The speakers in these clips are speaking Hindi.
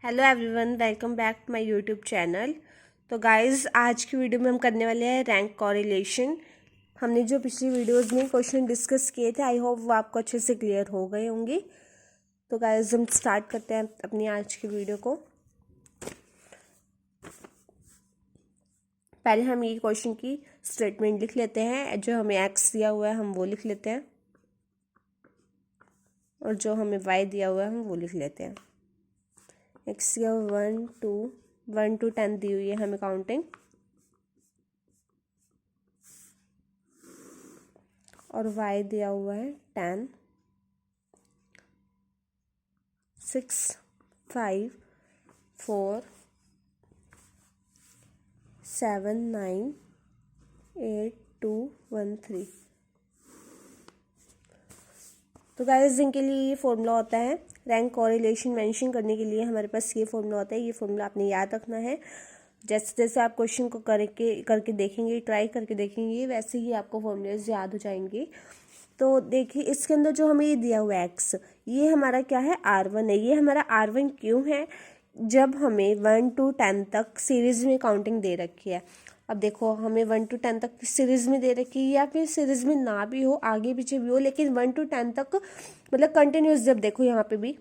Hello everyone, welcome back to my YouTube channel. तो गाइस, आज की वीडियो में हम करने वाले हैं रैंक कॉरिलेशन। हमने जो पिछली वीडियोस में क्वेश्चन डिस्कस किए थे, आई होप वो आपको अच्छे से क्लियर हो गए होंगे। तो गाइस, हम स्टार्ट करते हैं अपनी आज की वीडियो को। पहले हम ये क्वेश्चन की स्टेटमेंट लिख लेते हैं। जो हमें एक्स दिया हुआ है हम वो लिख लेते हैं, और जो हमें वाई दिया हुआ है हम वो लिख लेते हैं। एक्स दिया 1 to 10 दी हुई है हमें काउंटिंग, और y दिया हुआ है 10, 6, 5, 4, 7, 9, 8, 2, 1, 3। तो गाइस, इनके लिए ये फॉर्मूला होता है। रैंक कॉरिलेशन मेंशन करने के लिए हमारे पास ये फॉर्मूला होता है। ये फॉर्मूला आपने याद रखना है। जैसे जैसे आप क्वेश्चन को करके देखेंगे, ट्राई करके देखेंगे, वैसे ही आपको फॉर्मूलेज याद हो जाएंगे। तो देखिए, इसके अंदर जो हमें ये दिया हुआ है एक्स, ये हमारा क्या है, R1 है। ये हमारा R1 क्यों है? जब हमें 1 to 10 तक सीरीज में काउंटिंग दे रखी है। अब देखो, हमें 1 to 10 तक सीरीज में दे रखी है, या फिर सीरीज में ना भी हो, आगे पीछे भी हो, लेकिन 1 to 10 तक मतलब कंटिन्यूस। जब देखो यहाँ पे भी,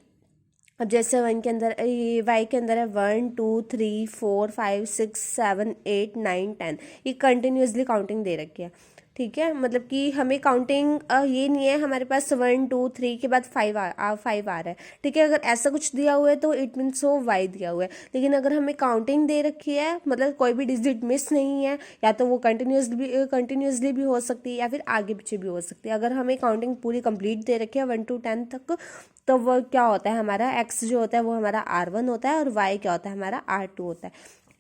अब जैसे वन के अंदर, ये वाई के अंदर है 1 2 3 4 5 6 7 8 9 10, ये कंटिन्यूसली काउंटिंग दे रखी है। ठीक है, मतलब कि हमें काउंटिंग ये नहीं है हमारे पास 1 2 3 के बाद 5 आ रहा है। ठीक है, अगर ऐसा कुछ दिया हुआ है तो इट मीन्स वो वाई दिया हुआ है। लेकिन अगर हमें काउंटिंग दे रखी है, मतलब कोई भी डिजिट मिस नहीं है, या तो वो कंटिन्यूसली भी हो सकती है, या फिर आगे पीछे भी हो सकती है। अगर हमें काउंटिंग पूरी कंप्लीट दे रखी है 1 to 10 तक, तो वो क्या होता है, हमारा एक्स जो होता है वो हमारा R1 होता है, और वाई क्या होता है, हमारा R2 होता है।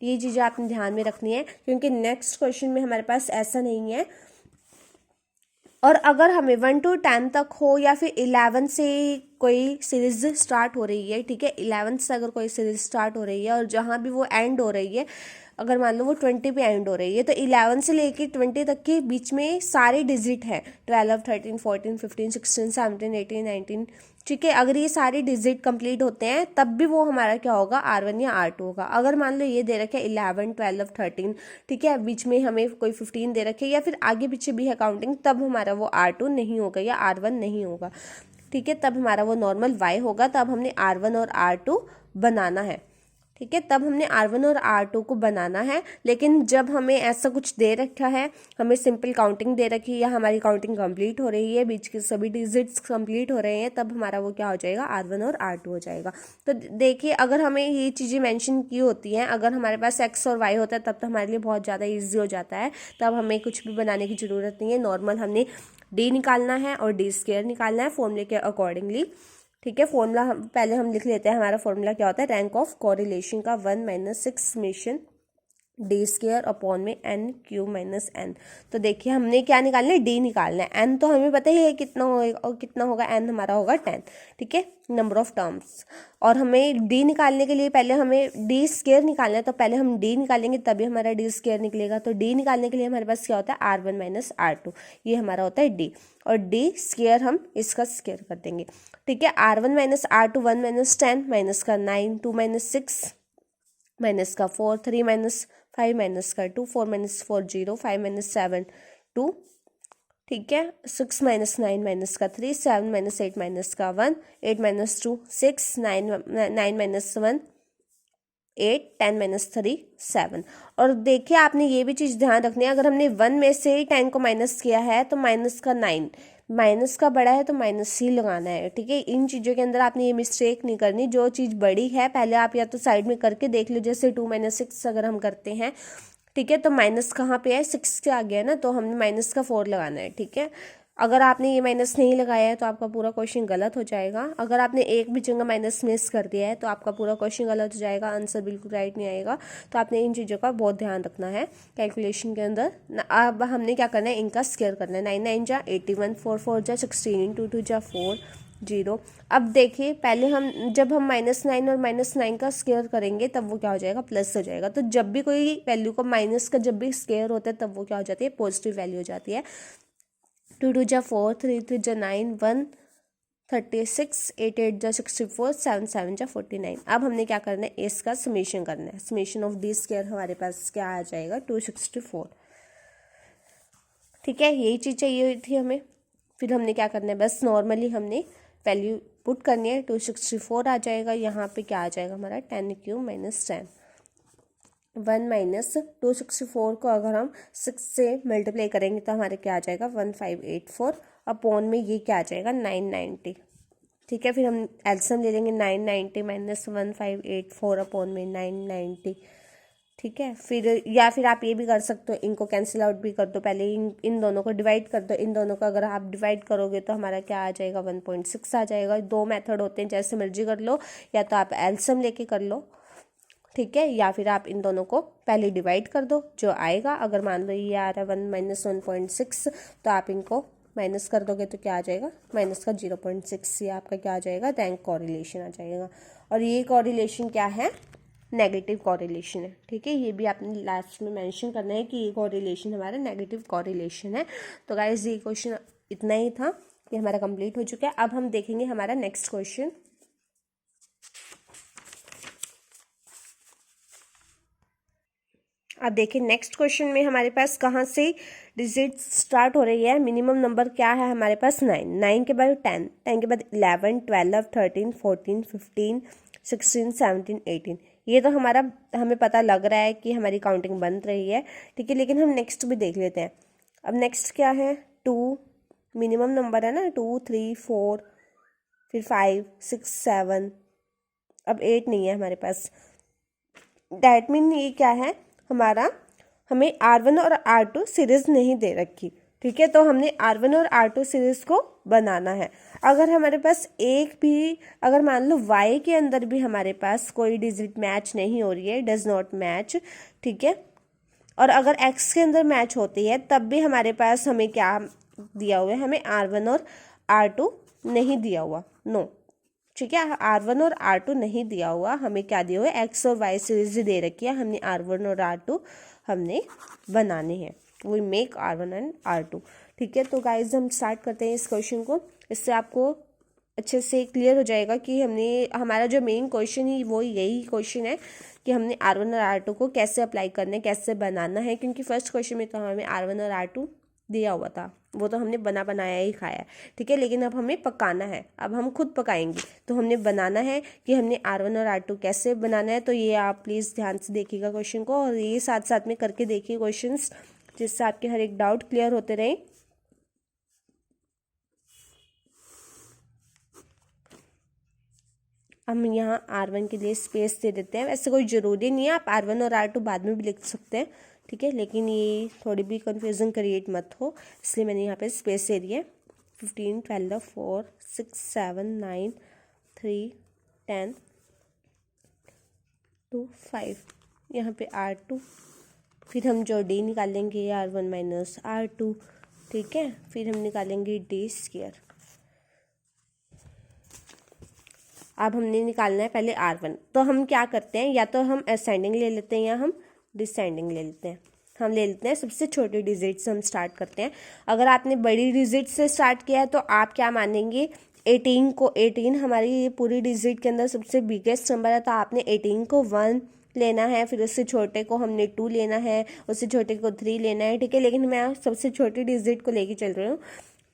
ये चीज़ें आपने ध्यान में रखनी है, क्योंकि नेक्स्ट क्वेश्चन में हमारे पास ऐसा नहीं है। और अगर हमें 1 to 10 तक हो, या फिर 11 से कोई सीरीज स्टार्ट हो रही है, ठीक है, 11 से अगर कोई सीरीज स्टार्ट हो रही है और जहाँ भी वो एंड हो रही है, अगर मान लो वो 20 पे एंड हो रही है, तो 11 से लेके 20 तक के बीच में सारे डिजिट हैं, 12 13 14 15 16 17 18 19। ठीक है, अगर ये सारे डिजिट कंप्लीट होते हैं तब भी वो हमारा क्या होगा, R1 या R2 होगा। अगर मान लो ये दे रखे 11 12 13, ठीक है, बीच में हमें कोई 15 दे रखे, या फिर आगे पीछे भी है काउंटिंग, तब हमारा वो R2 नहीं होगा या R1 नहीं होगा। ठीक है, तब हमारा वो नॉर्मल Y होगा। तब हमने R1 और R2 बनाना है। ठीक है, तब हमने R1 और R2 को बनाना है। लेकिन जब हमें ऐसा कुछ दे रखा है, हमें सिंपल काउंटिंग दे रखी है, या हमारी काउंटिंग कंप्लीट हो रही है, बीच के सभी डिजिट्स कंप्लीट हो रहे हैं, तब हमारा वो क्या हो जाएगा, R1 और R2 हो जाएगा। तो देखिए, अगर हमें ये चीज़ें मेंशन की होती हैं, अगर हमारे पास X और Y होता है, तब तो हमारे लिए बहुत ज़्यादा ईजी हो जाता है। तब हमें कुछ भी बनाने की ज़रूरत नहीं है। नॉर्मल हमने D निकालना है और D² निकालना है फॉर्मूले के अकॉर्डिंगली। ठीक है, फॉर्मूला पहले हम लिख लेते हैं। हमारा फॉर्मूला क्या होता है, रैंक ऑफ कॉरिलेशन का 1 - 6 समेशन D² अपॉन में N³ - N। तो देखिए, हमने क्या निकालना है, D निकालना है। N तो हमें पता ही है कितना होगा, और कितना होगा, N हमारा होगा 10। ठीक है, नंबर ऑफ टर्म्स। और हमें D निकालने के लिए पहले हमें D² निकालना है, तो पहले हम D निकालेंगे तभी हमारा D² निकलेगा। तो D निकालने के लिए हमारे पास क्या होता है, R1 - R2, ये हमारा होता है D। और D² हम इसका स्क्वायर कर देंगे। ठीक है, R1 - R2 1 - 10 माइनस का 9, 2 - 6 माइनस का 4, 3 - 5 माइनस का 2, 4 - 4 0, 5 - 7 2। ठीक है, 6 - 9 माइनस का 3, 7 - 8 माइनस का 1, 8 - 2 6, 9 - 1 8, 10 - 3 7। और देखिए, आपने ये भी चीज़ ध्यान रखनी है, अगर हमने 1 में से 10 को माइनस किया है तो माइनस का 9, माइनस का बड़ा है तो माइनस ही लगाना है। ठीक है, इन चीज़ों के अंदर आपने ये मिस्टेक नहीं करनी। जो चीज़ बड़ी है पहले आप या तो साइड में करके देख लो, जैसे 2 - 6 अगर हम करते हैं, ठीक है, तो माइनस कहाँ पे है, 6 के आगे है ना, तो हमने माइनस का 4 लगाना है। ठीक है, अगर आपने ये माइनस नहीं लगाया है तो आपका पूरा क्वेश्चन गलत हो जाएगा। अगर आपने एक भी जगह माइनस मिस कर दिया है तो आपका पूरा क्वेश्चन गलत हो जाएगा, आंसर बिल्कुल राइट नहीं आएगा। तो आपने इन चीज़ों का बहुत ध्यान रखना है कैलकुलेशन के अंदर। अब हमने क्या करना है, इनका स्क्वायर करना है। 9 9 जा 81, 4 4 जा 16, 2 2 जा 4 0। अब देखिए, पहले हम जब हम -9 और -9 का स्क्वायर करेंगे तब वो क्या हो जाएगा, प्लस हो जाएगा। तो जब भी कोई वैल्यू को माइनस का जब भी स्क्वायर होता है तब वो क्या हो जाती है, पॉजिटिव वैल्यू हो जाती है। 2 2 जा 4, 3 3 जा 9, 1 36, 8 8 जा 64, 7 7 जा 49। अब हमने क्या करना है, इसका समेशन करना है। समेशन ऑफ डी स्क्वायर हमारे पास क्या आ जाएगा, 264। ठीक है, यही चीज़ चाहिए हुई थी हमें। फिर हमने क्या करना है, बस नॉर्मली हमने वैल्यू पुट करनी है। 264 आ जाएगा, यहाँ पे क्या आ जाएगा हमारा 10³ - 10। 1 माइनस 264 को अगर हम 6 से मल्टीप्लाई करेंगे तो हमारे क्या आ जाएगा, 1584 अपॉन में ये क्या आ जाएगा, 990। ठीक है, फिर हम एलसीएम ले लेंगे, 990 माइनस 1584 अपॉन में 990। ठीक है, फिर या फिर आप ये भी कर सकते हो, इनको कैंसिल आउट भी कर दो। पहले इन दोनों को डिवाइड कर दो। इन दोनों को अगर आप डिवाइड करोगे तो हमारा क्या आ जाएगा, 1.6 आ जाएगा। दो मेथड होते हैं, जैसे मर्जी कर लो, या तो आप एलसीएम लेके कर लो, ठीक है, या फिर आप इन दोनों को पहले डिवाइड कर दो, जो आएगा। अगर मान लो ये आ रहा है 1 माइनस 1.6, तो आप इनको माइनस कर दोगे तो क्या आ जाएगा, माइनस का 0.6। ये आपका क्या आ जाएगा, रैंक कॉरिलेशन आ जाएगा। और ये कॉरिलेशन क्या है, नेगेटिव कॉरिलेशन है। ठीक है, ये भी आपने लास्ट में मेंशन करना है कि ये कॉरिलेशन हमारा नेगेटिव कॉरिलेशन है। तो गाइस ये क्वेश्चन इतना ही था, ये हमारा कंप्लीट हो चुका है। अब हम देखेंगे हमारा नेक्स्ट क्वेश्चन। अब देखिए नेक्स्ट क्वेश्चन में हमारे पास कहाँ से डिजिट स्टार्ट हो रही है। मिनिमम नंबर क्या है हमारे पास, 9। 9 के बाद 10, 10 के बाद 11, 12, 13, 14, 15, 16, 17, 18। ये तो हमारा हमें पता लग रहा है कि हमारी काउंटिंग बन रही है। ठीक है, लेकिन हम नेक्स्ट भी देख लेते हैं। अब नेक्स्ट क्या है, 2 मिनिमम नंबर है ना, 2, 3, 4, फिर 5, 6, 7, अब 8 नहीं है हमारे पास। डैट मीन ये क्या है हमारा, हमें R1 और R2 सीरीज नहीं दे रखी। ठीक है, तो हमने R1 और R2 सीरीज को बनाना है। अगर हमारे पास एक भी, अगर मान लो Y के अंदर भी हमारे पास कोई डिजिट मैच नहीं हो रही है, डज नॉट मैच, ठीक है, और अगर X के अंदर मैच होती है तब भी हमारे पास हमें क्या दिया हुआ है, हमें R1 और R2 नहीं दिया हुआ, नो। ठीक है, R1 और R2 नहीं दिया हुआ, हमें क्या दिया हुआ है, X और Y सीरीज दे रखी है। हमने R1 और R2 हमने बनाने हैं, we make R1 and R2। ठीक है, तो गाइज हम स्टार्ट करते हैं इस क्वेश्चन को। इससे आपको अच्छे से क्लियर हो जाएगा कि हमने, हमारा जो मेन क्वेश्चन है वो यही क्वेश्चन है कि हमने R1 और R2 को कैसे अप्लाई करना है, कैसे बनाना है। क्योंकि फर्स्ट क्वेश्चन में तो हमें R1 और R2 दिया हुआ था, वो तो हमने बना बनाया ही खाया है। ठीक है, लेकिन अब हमें पकाना है, अब हम खुद पकाएंगे। तो हमने बनाना है कि हमने R1 और R2 कैसे बनाना है। तो ये आप प्लीज़ ध्यान से देखिएगा क्वेश्चन को, और ये साथ साथ में करके देखिए क्वेश्चंस, जिससे आपके हर एक डाउट क्लियर होते रहे। हम यहाँ R1 के लिए स्पेस दे देते हैं। वैसे कोई ज़रूरी नहीं है, आप R1 और R2 बाद में भी लिख सकते हैं। ठीक है, लेकिन ये थोड़ी भी कन्फ्यूज़न क्रिएट मत हो, इसलिए मैंने यहाँ पे स्पेस दे दिया है। 15, 12, 4, 6, 7, 9, 3, 10, 2, 5, यहाँ पे R2, फिर हम जो D निकालेंगे R1 माइनस R2। ठीक है, फिर हम निकालेंगे D स्क्वायर। अब हमने निकालना है पहले R1, तो हम क्या करते हैं, या तो हम असेंडिंग ले लेते हैं या हम डिसेंडिंग ले लेते हैं। हम ले लेते हैं सबसे छोटी डिजिट से हम स्टार्ट करते हैं। अगर आपने बड़ी डिजिट से स्टार्ट किया है तो आप क्या मानेंगे, 18 को, 18 हमारी पूरी डिजिट के अंदर सबसे बिगेस्ट नंबर है, तो आपने 18 को 1 लेना है, फिर उससे छोटे को हमने 2 लेना है, उससे छोटे को 3 लेना है। ठीक है, लेकिन मैं सबसे छोटी डिजिट को लेके चल रही हूँ।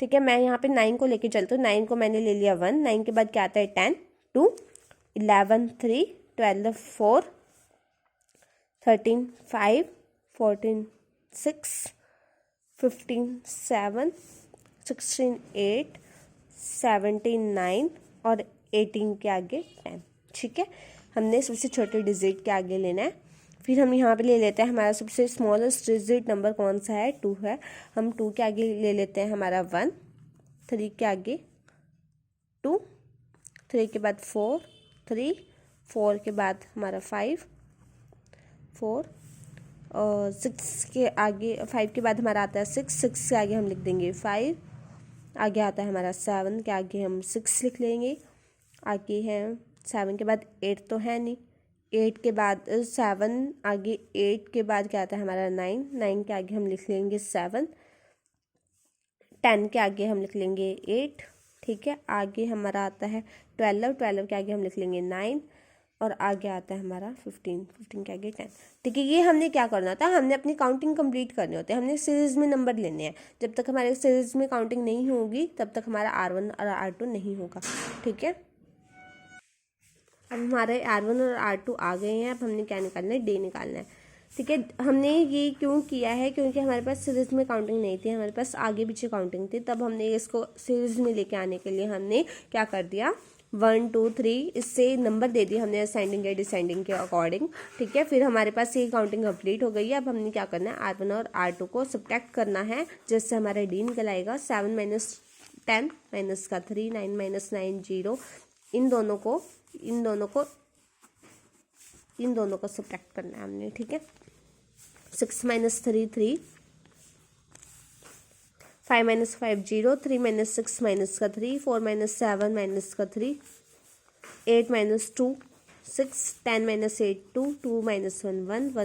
ठीक है, मैं यहाँ पे 9 को लेके चलती हूँ। 9 को मैंने ले लिया 1, 9 के बाद क्या आता है 10, 2, 11, 3, 12, 4, 13, 5, 14, 6, 15, 7, 16, 8, 17, 9 और 18 के आगे 10। ठीक है, हमने सबसे छोटे डिजिट के आगे लेना है। फिर हम यहाँ पे ले लेते हैं हमारा सबसे स्मॉलेस्ट डिजिट नंबर कौन सा है, 2 है। हम 2 के आगे ले लेते हैं हमारा 1, 3 के आगे 2, 3 के बाद 4, 3, 4 के बाद हमारा 5, 4 और 6 के आगे, 5 के बाद हमारा आता है 6, 6 के आगे हम लिख देंगे 5, आगे आता है हमारा 7 के आगे हम 6 लिख लेंगे। आगे है 7 के बाद 8 तो है नहीं, 8 के बाद 7 आगे, 8 के बाद क्या आता है हमारा 9, 9 के आगे हम लिख लेंगे 7, 10 के आगे हम लिख लेंगे 8। ठीक है। आगे हमारा आता है 12 के आगे हम लिख लेंगे 9 और आगे आता है हमारा 15 के आगे 10। ठीक है, ये हमने क्या करना था, हमने अपनी काउंटिंग कंप्लीट करनी होती है, हमने सीरीज़ में नंबर लेने हैं। जब तक हमारे सीरीज़ में काउंटिंग नहीं होगी तब तक हमारा R1 और R2 नहीं होगा। ठीक है, अब हमारे R1 और R2 आ गए हैं। अब हमने क्या निकालना है, डे निकालना है। ठीक है, हमने ये क्यों किया है, क्योंकि हमारे पास सीरीज़ में काउंटिंग नहीं थी, हमारे पास आगे पीछे काउंटिंग थी। तब हमने इसको सीरीज़ में लेके आने के लिए हमने क्या कर दिया, 1 2 3 इससे नंबर दे दिए हमने असेंडिंग या डिसेंडिंग के अकॉर्डिंग। ठीक है, फिर हमारे पास ये काउंटिंग कंप्लीट हो गई है। अब हमने क्या करना है, R1 और R2 को सब्ट्रैक्ट करना है, जिससे हमारा डी निकल आएगा। 7 - 10 माइनस का 3, 9 - 9 0। इन दोनों को सब्ट्रैक्ट करना है हमने। ठीक है, 6 - 3 3, 5 - 5 0, 3 - 6 माइनस का 3, 4 - 7 माइनस का 3, 8 - 2 6, 10 - 8 2, 2 - 1 1,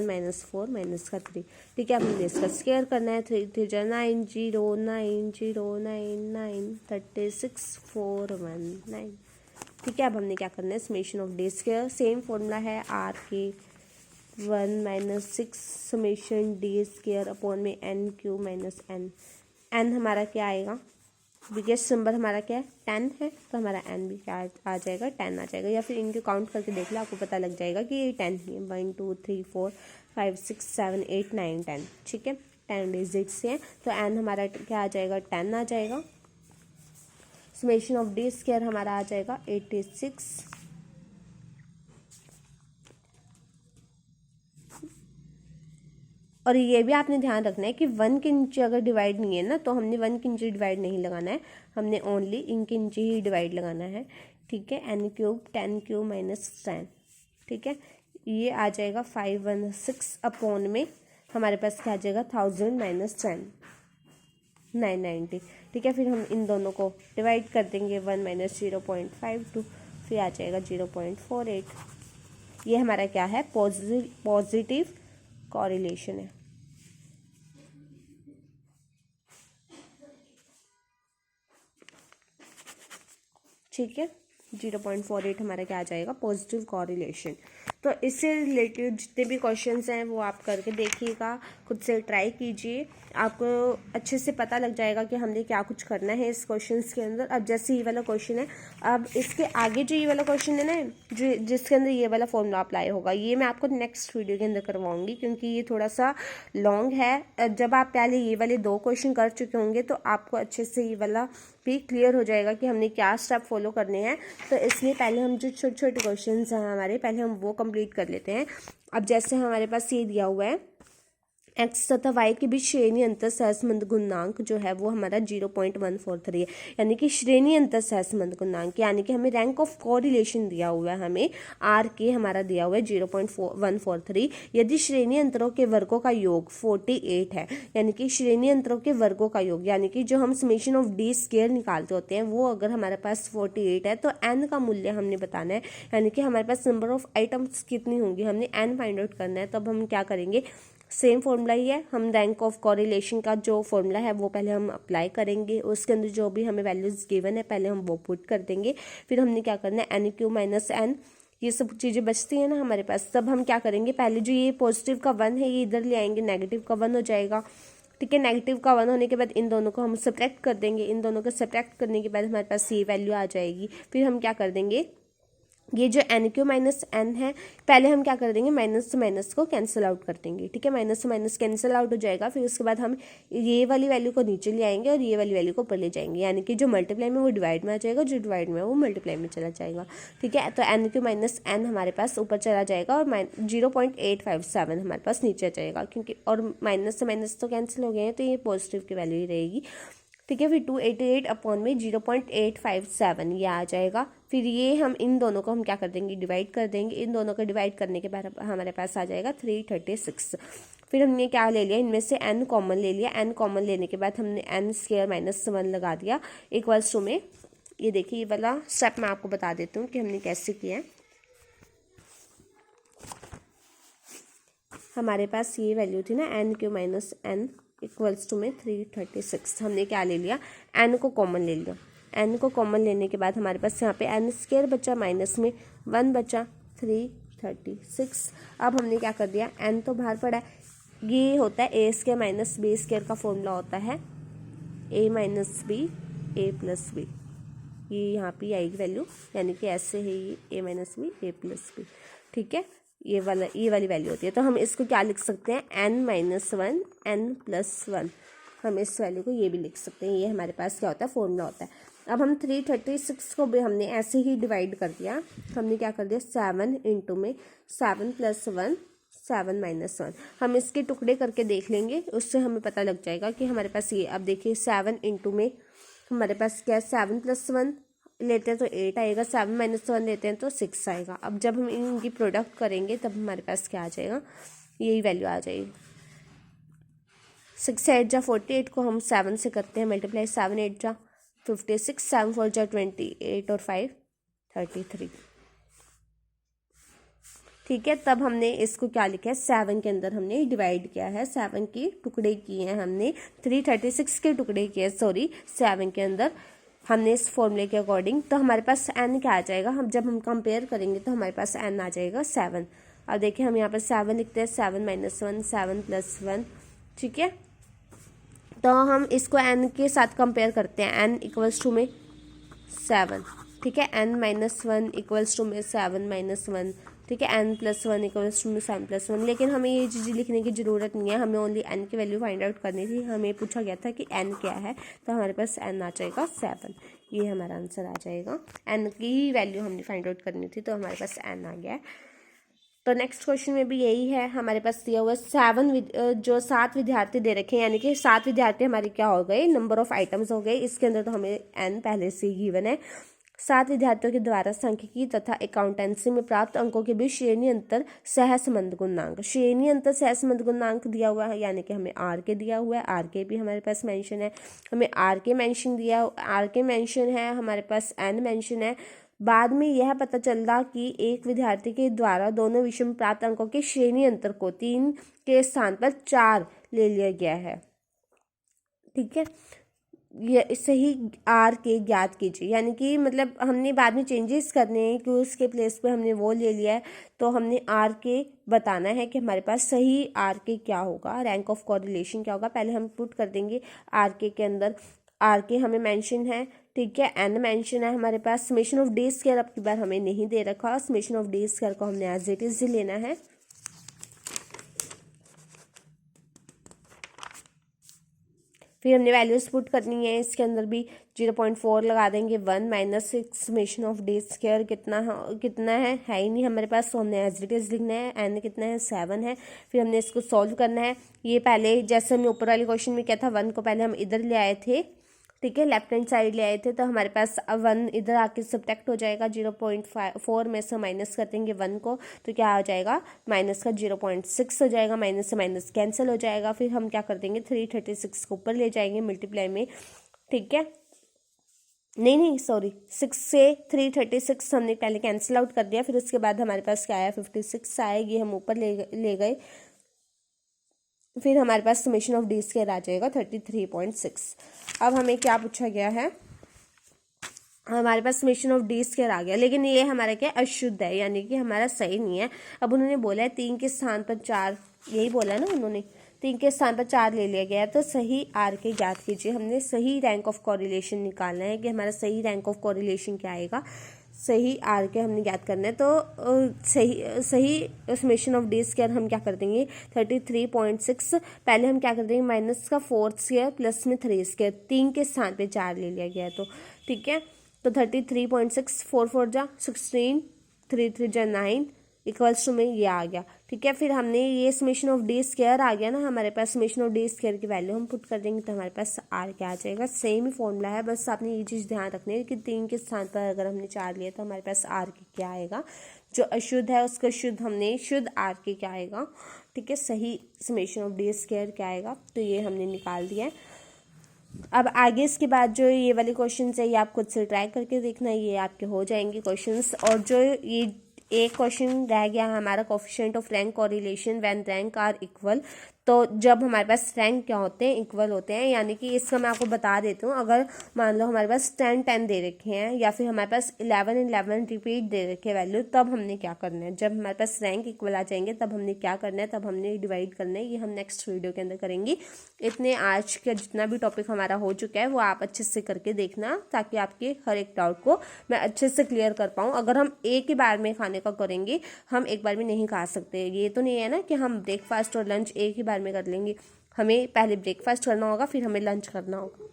1 - 4 माइनस का 3। ठीक है, अब हमने इसका स्क्वायर करना है। 3 3 जा 9 0 9 0 9 9 36 4 1 9। ठीक है, अब हमने क्या करना है, summation of day square. Same formula है आर के 1 - 6 समेशन डी स्क्वायर अपॉन में NQ - N। N हमारा क्या आएगा, बिगेस्ट नंबर हमारा क्या है, 10 है, तो हमारा N भी क्या आ जाएगा, 10 आ जाएगा। या फिर इनके काउंट करके देख लो, आपको पता लग जाएगा कि ये 10 ही है। 1 2 3 4 5 6 7 8 9 10। ठीक है, 10 डिजिट्स हैं, तो N हमारा क्या आ जाएगा, 10 आ जाएगा। समेशन ऑफ डी स्क्वायर हमारा आ जाएगा 86। और ये भी आपने ध्यान रखना है कि 1 के नीचे अगर डिवाइड नहीं है ना, तो हमने 1 के नीचे डिवाइड नहीं लगाना है, हमने ओनली इनके नीचे ही डिवाइड लगाना है। ठीक है, N³ 10³ - 10। ठीक है, ये आ जाएगा 516 अपॉन में हमारे पास क्या आ जाएगा, 1000 - 10 990। ठीक है, फिर हम इन दोनों को डिवाइड कर देंगे, 1 - 0.52, फिर आ जाएगा 0.48। ये हमारा क्या है, पॉजिटिव कॉरिलेशन है। ठीक है, 0.48 हमारा क्या आ जाएगा, पॉजिटिव कॉरिलेशन। तो इससे रिलेटेड जितने भी क्वेश्चंस हैं वो आप करके देखिएगा, खुद से ट्राई कीजिए, आपको अच्छे से पता लग जाएगा कि हमने क्या कुछ करना है इस क्वेश्चंस के अंदर। अब जैसे ये वाला क्वेश्चन है, अब इसके आगे जो ये वाला क्वेश्चन है ना, जो जिसके अंदर ये वाला फॉर्मूला अप्लाई होगा, ये मैं आपको नेक्स्ट वीडियो के अंदर करवाऊंगी, क्योंकि ये थोड़ा सा लॉन्ग है। जब आप पहले ये वाले 2 क्वेश्चन कर चुके होंगे तो आपको अच्छे से ये वाला भी क्लियर हो जाएगा कि हमने क्या स्टेप फॉलो करने हैं। तो इसलिए पहले हम जो छोटे छोटे क्वेश्चन हैं हमारे, पहले हम वो कंप्लीट कर लेते हैं। अब जैसे हमारे पास ये दिया हुआ है, x तथा y के बीच श्रेणी अंतर सहसंबंध गुणांक जो है वो हमारा 0.143 है, यानी कि श्रेणी अंतर सहसंबंध गुणांक, यानी कि हमें रैंक ऑफ कोरिलेशन दिया हुआ है, हमें आर के हमारा दिया हुआ है 0.143। यदि श्रेणी अंतरों के वर्गों का योग 48 है, यानी कि श्रेणी अंतरों के वर्गों का योग, यानी कि जो हम समेशन ऑफ डी स्क्वायर निकालते होते हैं, वो अगर हमारे पास 48 है तो n का मूल्य हमने बताना है, यानी कि हमारे पास नंबर ऑफ आइटम्स कितनी होंगी, हमने n फाइंड आउट करना है। तब हम क्या करेंगे, सेम फॉर्मूला ही है, हम रैंक ऑफ कोरिलेशन का जो फॉर्मूला है वो पहले हम अप्लाई करेंगे, उसके अंदर जो भी हमें वैल्यूज गिवन है पहले हम वो पुट कर देंगे। फिर हमने क्या करना है, NQ - N, ये सब चीज़ें बचती हैं ना हमारे पास। तब हम क्या करेंगे, पहले जो ये पॉजिटिव का 1 है ये इधर ले आएंगे, नेगेटिव का 1 हो जाएगा। ठीक है, नेगेटिव का 1 होने के बाद इन दोनों को हम सब्ट्रैक्ट कर देंगे, इन दोनों को सब्ट्रैक्ट करने के बाद हमारे पास ये वैल्यू आ जाएगी। फिर हम क्या कर देंगे, ये जो NQ - N है, पहले हम क्या कर देंगे, माइनस से माइनस को कैंसिल आउट कर देंगे। ठीक है, माइनस से माइनस कैंसिल आउट हो जाएगा। फिर उसके बाद हम ये वाली वैल्यू को नीचे ले आएंगे और ये वाली वैल्यू को ऊपर ले जाएंगे, यानी कि जो मल्टीप्लाई में वो डिवाइड में आ जाएगा, जो डिवाइड में वो मल्टीप्लाई में चला जाएगा। ठीक है, तो NQ - N हमारे पास ऊपर चला जाएगा और 0.857 हमारे पास नीचे आ जाएगा, क्योंकि और माइनस से माइनस तो कैंसिल हो गए हैं, तो ये पॉजिटिव की वैल्यू ही रहेगी। ठीक है, फिर 288 अपॉन में 0.857 ये आ जाएगा। फिर ये हम इन दोनों को हम क्या कर देंगे, डिवाइड कर देंगे। इन दोनों को डिवाइड करने के बाद हमारे पास आ जाएगा 336। फिर हमने क्या ले लिया, इनमें से n कॉमन ले लिया। n कॉमन लेने के बाद हमने n² - 1 लगा दिया इक्वल्स टू में। ये देखिए, ये वाला स्टेप मैं आपको बता देती हूँ कि हमने कैसे किया है। हमारे पास ये वैल्यू थी ना, NQ - N इक्वल्स टू में 336। हमने क्या ले लिया, n को कॉमन ले लिया। n को कॉमन लेने के बाद हमारे पास यहाँ पे n² बचा, माइनस में 1 बचा, 336। अब हमने क्या कर दिया, n तो बाहर पड़ा है, ये होता है a² माइनस b² का फॉर्मूला होता है a minus B a plus B. ये यहाँ पे आएगी वैल्यू, यानी कि ऐसे है ये a minus B a plus B. ठीक है, ये वाली वैल्यू होती है। तो हम इसको क्या लिख सकते हैं, n माइनस 1 n प्लस 1। हम इस वैल्यू को ये भी लिख सकते हैं। ये हमारे पास क्या होता है, फॉर्मूला होता है। अब हम 336 को भी हमने ऐसे ही डिवाइड कर दिया। हमने क्या कर दिया, 7 इंटू में 7 प्लस 1 7 माइनस 1। हम इसके टुकड़े करके देख लेंगे, उससे हमें पता लग जाएगा कि हमारे पास ये। अब देखिए 7 इंटू में हमारे पास क्या है, 7 प्लस 1 लेते हैं तो 8 आएगा, 7 माइनस 1 लेते हैं तो 6 आएगा। अब जब हम इनकी प्रोडक्ट करेंगे तब हमारे पास क्या आ जाएगा, यही वैल्यू आ जाएगी। 6 8 जा 48 को हम 7 से करते हैं मल्टीप्लाई, 7 8 जा 56, 7 4 जा 28 और 5 33। ठीक है, तब हमने इसको क्या लिखा है, 7 के अंदर हमने डिवाइड किया है, 7 के टुकड़े किए हैं हमने, 336 के टुकड़े किए, सॉरी 7 के अंदर हमने इस फॉर्मूले के अकॉर्डिंग। तो हमारे पास n क्या आ जाएगा, हम जब हम कंपेयर करेंगे तो हमारे पास n आ जाएगा 7। अब देखिए हम यहाँ पर 7 लिखते हैं, 7 माइनस 1 7 प्लस 1। ठीक है, तो हम इसको n के साथ कंपेयर करते हैं, n इक्वल्स टू में 7। ठीक है, n माइनस 1 इक्वल्स टू में 7 माइनस 1। ठीक है, n प्लस 1 इक्वल्स टू में 7 प्लस 1। लेकिन हमें ये चीज़ लिखने की ज़रूरत नहीं है, हमें ओनली n की वैल्यू फाइंड आउट करनी थी। हमें पूछा गया था कि n क्या है, तो हमारे पास n आ जाएगा 7। ये हमारा आंसर आ जाएगा, n की वैल्यू हमने फाइंड आउट करनी थी तो हमारे पास n आ गया है। तो नेक्स्ट क्वेश्चन में भी यही है, हमारे पास दिया हुआ 7 विद्यार्थी दे रखे हैं, यानी कि 7 विद्यार्थी हमारे क्या हो गए, नंबर ऑफ आइटम्स हो गए। इसके अंदर तो हमें n पहले से ही गिवन है। 7 विद्यार्थियों के द्वारा सांख्यिकी तथा अकाउंटेंसी में प्राप्त अंकों के बीच श्रेणी अंतर सहसंबंध गुणांक। श्रेणी अंतर सहसंबंध गुणांक दिया हुआ है, यानी कि हमें आर के दिया हुआ है, आर के भी हमारे पास मेंशन है, हमें आर के मेंशन है, हमारे पास एन मेंशन है। बाद में यह पता चला कि एक विद्यार्थी के द्वारा दोनों विषयों में प्राप्त अंकों के श्रेणी अंतर को 3 के स्थान पर 4 ले लिया गया है। ठीक है, ये सही आर के ज्ञात कीजिए, यानी कि मतलब हमने बाद में चेंजेस करने हैं कि उसके प्लेस पे हमने वो ले लिया है, तो हमने आर के बताना है कि हमारे पास सही आर के क्या होगा, रैंक ऑफ कोरिलेशन क्या होगा। पहले हम पुट कर देंगे आर के अंदर, आर के हमें मेंशन है। ठीक है, एन मेंशन है हमारे पास। समेशन ऑफ डी स्क्वायर अब की बार हमें नहीं दे रखा, समेशन ऑफ डी स्क्वायर को हमने एज इट इज लेना है। फिर हमने वैल्यूज पुट करनी है, इसके अंदर भी 0.4 लगा देंगे। 1 minus 6 summation of D square कितना है ही नहीं हमारे पास, तो हमने एज इट इज लिखना है। एन कितना है, 7 है। फिर हमने इसको सॉल्व करना है। ये पहले जैसे हमने ऊपर वाले क्वेश्चन में क्या था, 1 को पहले हम इधर ले आए थे, ठीक है, लेफ्ट हैंड साइड ले आए थे, तो हमारे पास 1 इधर आके सब्ट्रैक्ट हो जाएगा। 0.4 में से माइनस कर देंगे 1 को, तो क्या आ जाएगा, माइनस का 0.6 हो जाएगा। माइनस से माइनस कैंसिल हो जाएगा। फिर हम क्या कर देंगे, 336 को ऊपर ले जाएंगे मल्टीप्लाई में। ठीक है, नहीं सॉरी, 6 से 336 हमने पहले कैंसिल आउट कर दिया। फिर उसके बाद हमारे पास क्या आया, 56 आएगी, हम ऊपर ले गए। फिर हमारे पास समेशन ऑफ डी स्क्वायर आ जाएगा 33.6। अब हमें क्या पूछा गया है, हमारे पास समेशन ऑफ डी स्क्वायर आ गया, लेकिन ये हमारा क्या अशुद्ध है, यानी कि हमारा सही नहीं है। अब उन्होंने बोला है 3 के स्थान पर 4, यही बोला है ना उन्होंने, 3 के स्थान पर 4 ले लिया गया है। तो सही आर के ज्ञात कीजिए। हमने सही रैंक ऑफ कोरिलेशन निकालना है कि हमारा सही रैंक ऑफ कोरिलेशन क्या आएगा। सही आर के हमने ज्ञात करना है, तो सही समेशन ऑफ डी स्क्वायर हम क्या कर देंगे, 33.6। पहले हम क्या कर देंगे, माइनस का 4 स्क्वायर प्लस में 3 स्क्वायर, 3 के स्थान पे 4 ले लिया गया है। तो ठीक है, तो 33.6, 4 4 जा 16, 3 3 जा 9 इक्वल्स टू में ये आ गया। ठीक है, फिर हमने ये समेशन ऑफ डी स्क्वायर आ गया ना हमारे पास, समेशन ऑफ डी स्क्वायर की वैल्यू हम पुट कर देंगे, तो हमारे पास आर क्या आ जाएगा। सेम ही फॉर्मूला है, बस आपने ये चीज़ ध्यान रखनी है कि 3 के स्थान पर अगर हमने 4 लिया तो हमारे पास आर के क्या आएगा, जो अशुद्ध है उसका शुद्ध, हमने शुद्ध आर के क्या आएगा। ठीक है, सही समेशन ऑफ डी स्क्वायर क्या आएगा, तो ये हमने निकाल दिया है। अब आगे इसके बाद जो ये वाले क्वेश्चन है ये आप खुद से ट्राई करके देखना, ये आपके हो जाएंगे क्वेश्चंस। और जो ये एक क्वेश्चन रह गया हमारा, coefficient of rank correlation when rank are equal, तो जब हमारे पास रैंक क्या होते हैं, इक्वल होते हैं, यानी कि इसका मैं आपको बता देती हूँ। अगर मान लो हमारे पास 10 दे रखे हैं या फिर हमारे पास 11 रिपीट दे रखे हैं वैल्यू, तब हमने क्या करना है, जब हमारे पास रैंक इक्वल आ जाएंगे तब हमने क्या करना है, तब हमने डिवाइड करना है। ये हम नेक्स्ट वीडियो के अंदर करेंगे। इतने आज का जितना भी टॉपिक हमारा हो चुका है वो आप अच्छे से करके देखना, ताकि आपके हर एक डाउट को मैं अच्छे से क्लियर कर पाऊँ। अगर हम एक ही बार में खाने का करेंगे, हम एक बार में नहीं खा सकते। ये तो नहीं है ना कि हम ब्रेकफास्ट और लंच एक ही बार में कर लेंगे। हमें पहले ब्रेकफास्ट करना होगा, फिर हमें लंच करना होगा।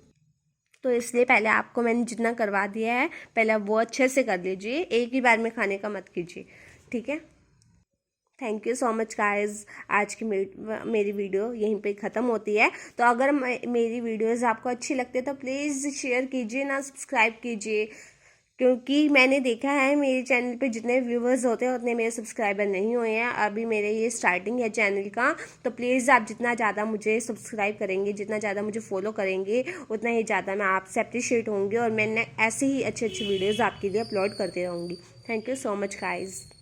तो इसलिए पहले आपको मैंने जितना करवा दिया है, पहले आप वो अच्छे से कर लीजिए, एक ही बार में खाने का मत कीजिए, ठीक है। Thank you so much guys. आज की मेरी वीडियो यहीं पे ख़त्म होती है। तो अगर मेरी वीडियोस आपको अच्छी लगती है तो प्लीज़ शेयर कीजिए ना, सब्सक्राइब कीजिए, क्योंकि मैंने देखा है मेरे चैनल पे जितने व्यूवर्स होते हैं उतने मेरे सब्सक्राइबर नहीं हुए हैं। अभी मेरे ये स्टार्टिंग है चैनल का। तो प्लीज़ आप जितना ज़्यादा मुझे सब्सक्राइब करेंगे, जितना ज़्यादा मुझे फॉलो करेंगे, उतना ही ज़्यादा मैं आपसे अप्रिशिएट होंगी और मैंने ऐसे ही अच्छी अच्छी वीडियोज़ आपके लिए अपलोड करती रहूँगी। Thank you so much guys.